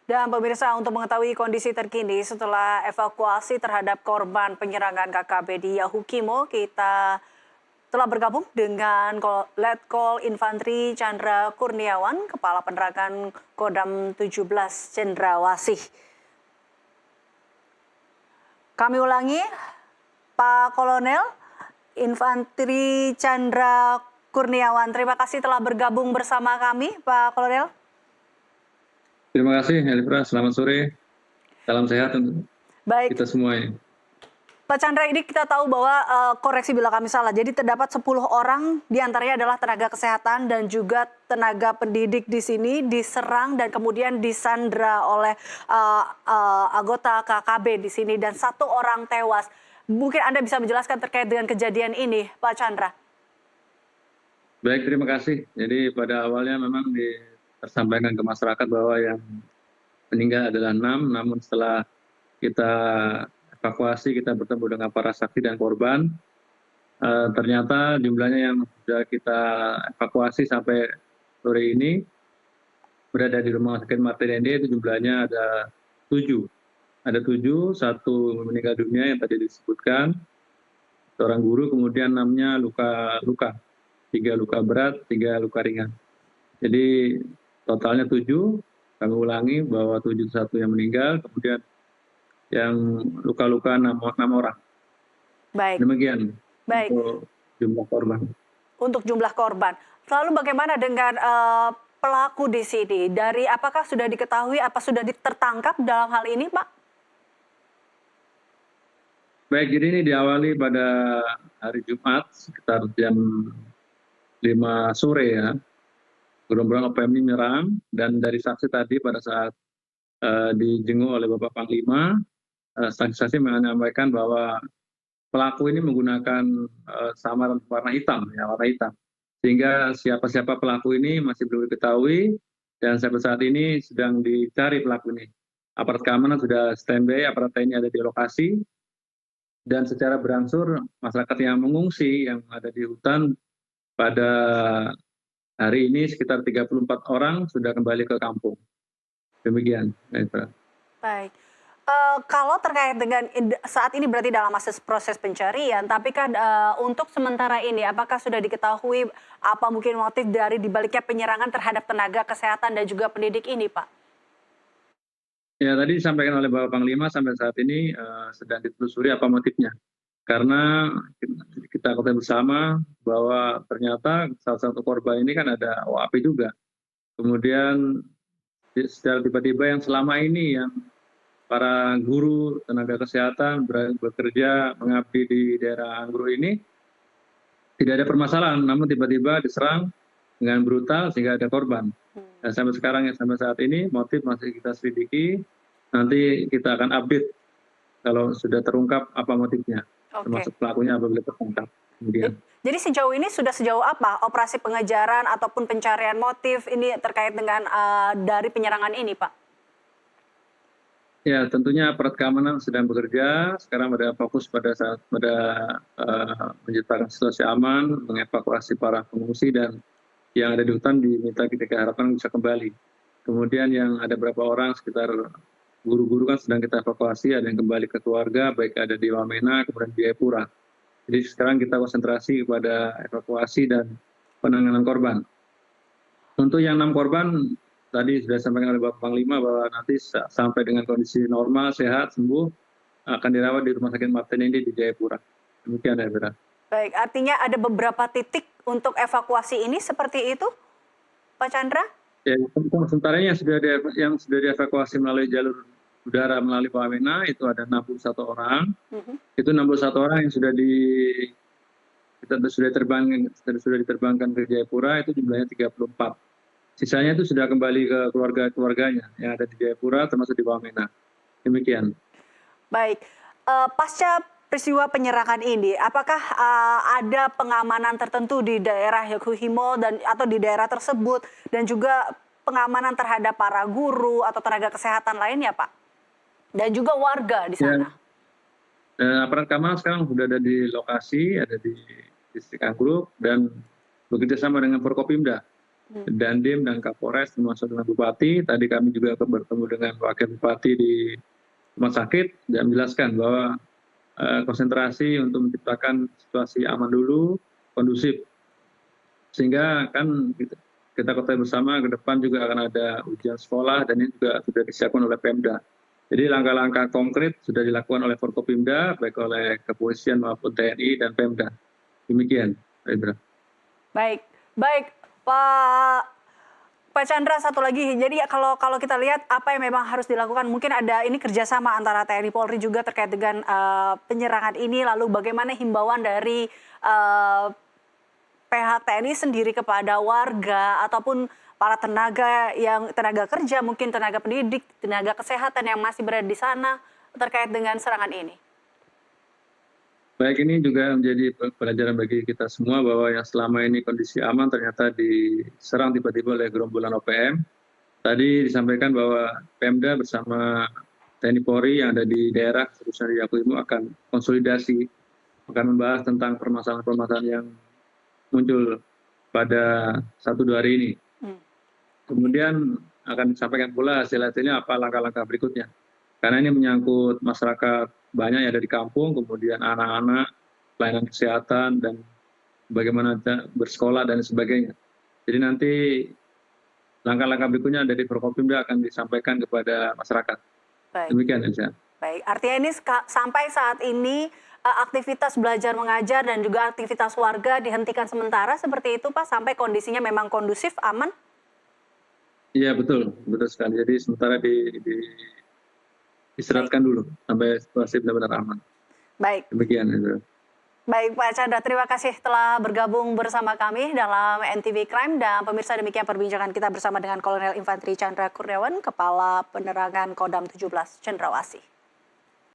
Dan pemirsa, untuk mengetahui kondisi terkini setelah evakuasi terhadap korban penyerangan KKB di Yahukimo, kita telah bergabung dengan Letkol Infantri Chandra Kurniawan, Kepala Penerangan Kodam 17 Cendrawasih. Kami ulangi, Pak Kolonel Infantri Chandra Kurniawan, terima kasih telah bergabung bersama kami, Pak Kolonel. Terima kasih, Elvira. Selamat sore. Salam sehat untuk Baik, kita semuanya. Pak Chandra, ini kita tahu bahwa koreksi bila kami salah, jadi terdapat 10 orang diantaranya adalah tenaga kesehatan dan juga tenaga pendidik di sini diserang dan kemudian disandra oleh anggota KKB di sini dan 1 orang tewas. Mungkin Anda bisa menjelaskan terkait dengan kejadian ini, Pak Chandra. Baik, terima kasih. Jadi pada awalnya memang tersampaikan ke masyarakat bahwa yang meninggal adalah 6, namun setelah kita evakuasi, kita bertemu dengan para saksi dan korban, ternyata jumlahnya yang sudah kita evakuasi sampai sore ini berada di Rumah Sakit Martin ND itu jumlahnya ada 7. Ada 7, 1 meninggal dunia yang tadi disebutkan, seorang guru, kemudian 6-nya luka-luka. 3 luka berat, 3 luka ringan. Jadi totalnya 7, kami ulangi bahwa 7 1 yang meninggal, kemudian yang luka-luka 6 orang. Baik. Demikian. Baik. Untuk jumlah korban. Untuk jumlah korban. Lalu bagaimana dengan pelaku di sini? Dari apakah sudah diketahui, apa sudah tertangkap dalam hal ini, Pak? Baik, jadi ini diawali pada hari Jumat sekitar jam 5 sore ya. Gerombolan OPM ini menyerang dan dari saksi tadi pada saat dijenguk oleh Bapak Panglima, saksi-saksi menyampaikan bahwa pelaku ini menggunakan samaran warna hitam, sehingga siapa-siapa pelaku ini masih belum diketahui dan sampai saat ini sedang dicari pelaku ini. Aparat keamanan sudah standby, aparat TNI ada di lokasi, dan secara berangsur masyarakat yang mengungsi yang ada di hutan pada hari ini sekitar 34 orang sudah kembali ke kampung. Demikian. Baik. Kalau terkait dengan saat ini berarti dalam proses pencarian, tapi kan untuk sementara ini apakah sudah diketahui apa mungkin motif dari dibaliknya penyerangan terhadap tenaga kesehatan dan juga pendidik ini, Pak? Ya, tadi disampaikan oleh Bapak Panglima sampai saat ini sedang ditelusuri apa motifnya. Karena kita ketahui bersama bahwa ternyata salah satu korban ini kan ada OAP juga. Kemudian secara tiba-tiba yang selama ini yang para guru tenaga kesehatan bekerja mengabdi di daerah Anggro ini tidak ada permasalahan, namun tiba-tiba diserang dengan brutal sehingga ada korban. Dan sampai sekarang sampai saat ini motif masih kita selidiki. Nanti kita akan update kalau sudah terungkap apa motifnya, termasuk pelakunya apabila terungkap. Kemudian. Jadi sejauh apa operasi pengejaran ataupun pencarian motif ini terkait dengan dari penyerangan ini, Pak? Ya, tentunya aparat keamanan sedang bekerja. Sekarang pada fokus pada menciptakan situasi aman, mengevakuasi para pengungsi dan yang ada di hutan diminta kita harapkan bisa kembali. Kemudian yang ada berapa orang sekitar guru-guru kan sedang kita evakuasi, ada yang kembali ke keluarga, baik ada di Wamena, kemudian di Jayapura. Jadi sekarang kita konsentrasi kepada evakuasi dan penanganan korban. Untuk yang 6 korban, tadi sudah disampaikan oleh Bapak Panglima bahwa nanti sampai dengan kondisi normal, sehat, sembuh, akan dirawat di Rumah Sakit Martin ND di Jayapura. Demikian, Elvira. Baik, artinya ada beberapa titik untuk evakuasi ini seperti itu, Pak Chandra? Ya, sementara yang sudah dievakuasi melalui jalur udara melalui Wamena itu ada 61 orang. Itu 61 orang yang sudah diterbangkan ke Jayapura, itu jumlahnya 34. Sisanya itu sudah kembali ke keluarga-keluarganya yang ada di Jayapura termasuk di Wamena. Demikian. Baik, pasca peristiwa penyerangan ini, apakah ada pengamanan tertentu di daerah Yahukimo atau di daerah tersebut dan juga pengamanan terhadap para guru atau tenaga kesehatan lainnya, Pak? Dan juga warga di sana. Ya. Aparat keamanan sekarang sudah ada di lokasi, ada di distrik Anggro dan bekerja sama dengan Forkopimda. Dandim dan Kapolres termasuk dengan Bupati. Tadi kami juga bertemu dengan Wakil Bupati di rumah sakit dan menjelaskan bahwa konsentrasi untuk menciptakan situasi aman dulu, kondusif. Sehingga kan kita ketahui bersama ke depan juga akan ada ujian sekolah dan ini juga sudah disiapkan oleh Pemda. Jadi langkah-langkah konkret sudah dilakukan oleh Forkopimda, baik oleh kepolisian maupun TNI dan Pemda. Demikian, Pak Indra. Baik, baik Pak Chandra, satu lagi. Jadi kalau kita lihat apa yang memang harus dilakukan, mungkin ada ini kerjasama antara TNI Polri juga terkait dengan penyerangan ini. Lalu bagaimana himbauan dari PH TNI sendiri kepada warga ataupun para tenaga kerja, mungkin tenaga pendidik, tenaga kesehatan yang masih berada di sana terkait dengan serangan ini? Baik, ini juga menjadi pelajaran bagi kita semua bahwa yang selama ini kondisi aman ternyata diserang tiba-tiba oleh gerombolan OPM. Tadi disampaikan bahwa Pemda bersama TNI Polri yang ada di daerah, khususnya di Yakuimo, akan konsolidasi, akan membahas tentang permasalahan-permasalahan yang muncul pada 1-2 hari ini. Kemudian akan disampaikan pula hasil-hasilnya apa langkah-langkah berikutnya. Karena ini menyangkut masyarakat banyak yang ada di kampung, kemudian anak-anak, pelayanan kesehatan, dan bagaimana bersekolah dan sebagainya. Jadi nanti langkah-langkah berikutnya dari Forkopimda akan disampaikan kepada masyarakat. Baik. Demikian, Elsa. Baik, artinya ini sampai saat ini aktivitas belajar mengajar dan juga aktivitas warga dihentikan sementara seperti itu, Pak, sampai kondisinya memang kondusif, aman? Iya, betul sekali. Jadi sementara istirahatkan dulu sampai situasi benar-benar aman. Baik. Demikian, Elsa. Baik, Pak Chandra, terima kasih telah bergabung bersama kami dalam NTV Crime. Dan pemirsa, demikian perbincangan kita bersama dengan Kolonel Infanteri Chandra Kurniawan, Kepala Penerangan Kodam 17 Cendrawasih.